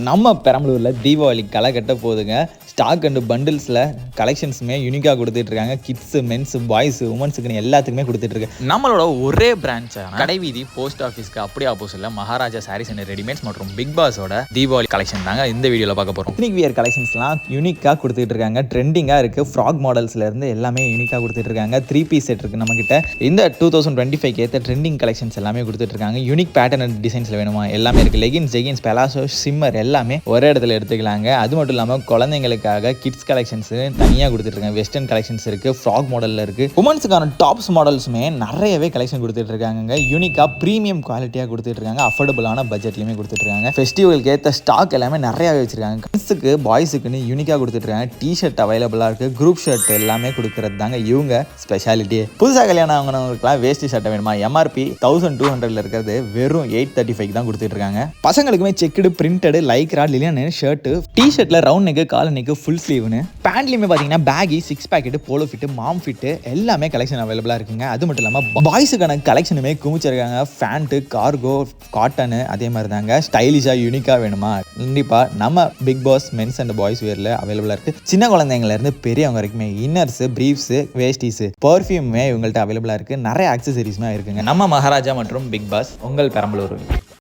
நம்ம பெரம்பலூரில் தீபாவளி களை கட்ட போகுதுங்க. ஸ்டாக் அண்ட் பண்டில்ஸில் கலெக்ஷன்ஸுமே யூனிக்காக கொடுத்துட்ருக்காங்க. கிட்ஸு, மென்ஸு, பாய்ஸு, உமன்ஸுக்குன்னு எல்லாத்துக்குமே கொடுத்துட்ருக்கு. நம்மளோட ஒரே பிரான்ச்சான கடைவீதி போஸ்ட் ஆஃபீஸ்க்கு அப்படியே ஆப்போசிட்டில் மகாராஜா சாரீஸ் அண்ட் ரெடிமேட்ஸ் மற்றும் பிக் பாஸோட தீபாவளி கலெக்ஷன் தாங்க இந்த வீடியோவில் பார்க்க போகிறோம். எத்னிக் வியர் கலெக்ஷன்ஸ்லாம் யூனிக்காக கொடுத்துட்ருக்காங்க. ட்ரெண்டிங்காக இருக்குது. ஃப்ராக் மாடல்ஸ்லேருந்து எல்லாமே யூனிக்காக கொடுத்துட்ருக்காங்க. 3 பீஸ் செட் இருக்குது நம்மக்கிட்ட. இந்த 2025 ஏற்ற ட்ரெண்டிங் கலெக்ஷன்ஸ் எல்லாமே கொடுத்துட்ருக்காங்க. யூனிக் பேட்டர்ன் அண்ட் டிசைன்ஸில் வேணுமா எல்லாமே இருக்குது. லெகின்ஸ், ஜெகின்ஸ், பெலாசோ, சிம்மர் எல்லாமே ஒரே இடத்துல எடுத்துக்கலாங்க. அது மட்டும் இல்லாமல் குழந்தைங்களுக்கு கிட்ஸ் கலெக்ஷன்ஸ் தனியாக கொடுத்துட்ருக்காங்க. வெஸ்டர்ன் கலெக்ஷன்ஸ் இருக்குது, ஃப்ராக் மாடலில் இருக்குது. உமன்ஸுக்கான டாப்ஸ் மாடல்ஸுமே நிறையவே கலெக்ஷன் கொடுத்துட்ருக்காங்க. யூனிக்காக ப்ரீமியம் குவாலிட்டியாக கொடுத்துட்ருக்காங்க. அஃபோர்டபுளான பட்ஜெட்லையுமே கொடுத்துட்ருக்காங்க. ஃபெஸ்டிவலுக்கு ஏற்ற ஸ்டாக் எல்லாமே நிறையாவே வச்சிருக்காங்க. கிட்ஸுக்கு, பாய்ஸுக்குன்னு யூனிக்காக கொடுத்துட்ருக்காங்க. டிஷர்ட் அவைலபிளாக இருக்குது. குரூப் ஷர்ட் எல்லாமே கொடுக்குறது தாங்க இவங்க ஸ்பெஷாலிட்டி. புதுசாக கல்யாணம் ஆகணுங்களுக்குலாம் வேஷ்டி ஷர்ட்டை வேணுமா? எம்ஆர்பி 1200 இருக்கிறது வெறும் 835 தான் கொடுத்துட்ருக்காங்க. பசங்களுக்குமே checked, printed, lycra, linen shirt, டிஷர்ட்டில் ரவுண்ட் நெக்கு, கால் நெக்கு, ஃபுல் ஸ்லீவ்னு, பேண்ட்லையுமே பார்த்தீங்கன்னா baggy, 6 pocket, polo fit, mom fit எல்லாமே கலெக்ஷன் அவைலபிளாக இருக்குங்க. அது மட்டும் இல்லாமல் பாய்ஸுக்கான கலெக்ஷனுமே குமிச்சிருக்காங்க. ஃபேண்ட்டு, கார்கோ, காட்டனு அதே மாதிரி தாங்க. ஸ்டைலிஷாக யூனிக்காக வேணுமா? கண்டிப்பாக நம்ம Big Boss men's and boys வேரில் அவைலபிளாக இருக்குது. சின்ன குழந்தைங்கலேருந்து பெரியவங்க வரைக்குமே இன்னர்ஸு, ப்ரீஃப்ஸு, வேஸ்டிஸு, பர்ஃப்யூமே இவங்கள்ட்ட அவைலபிளாக இருக்குது. நிறைய ஆக்சசரிஸுமே இருக்குங்க. நம்ம மகாராஜா மற்றும் பிக் பாஸ் உங்கள் பெரம்பலூர்.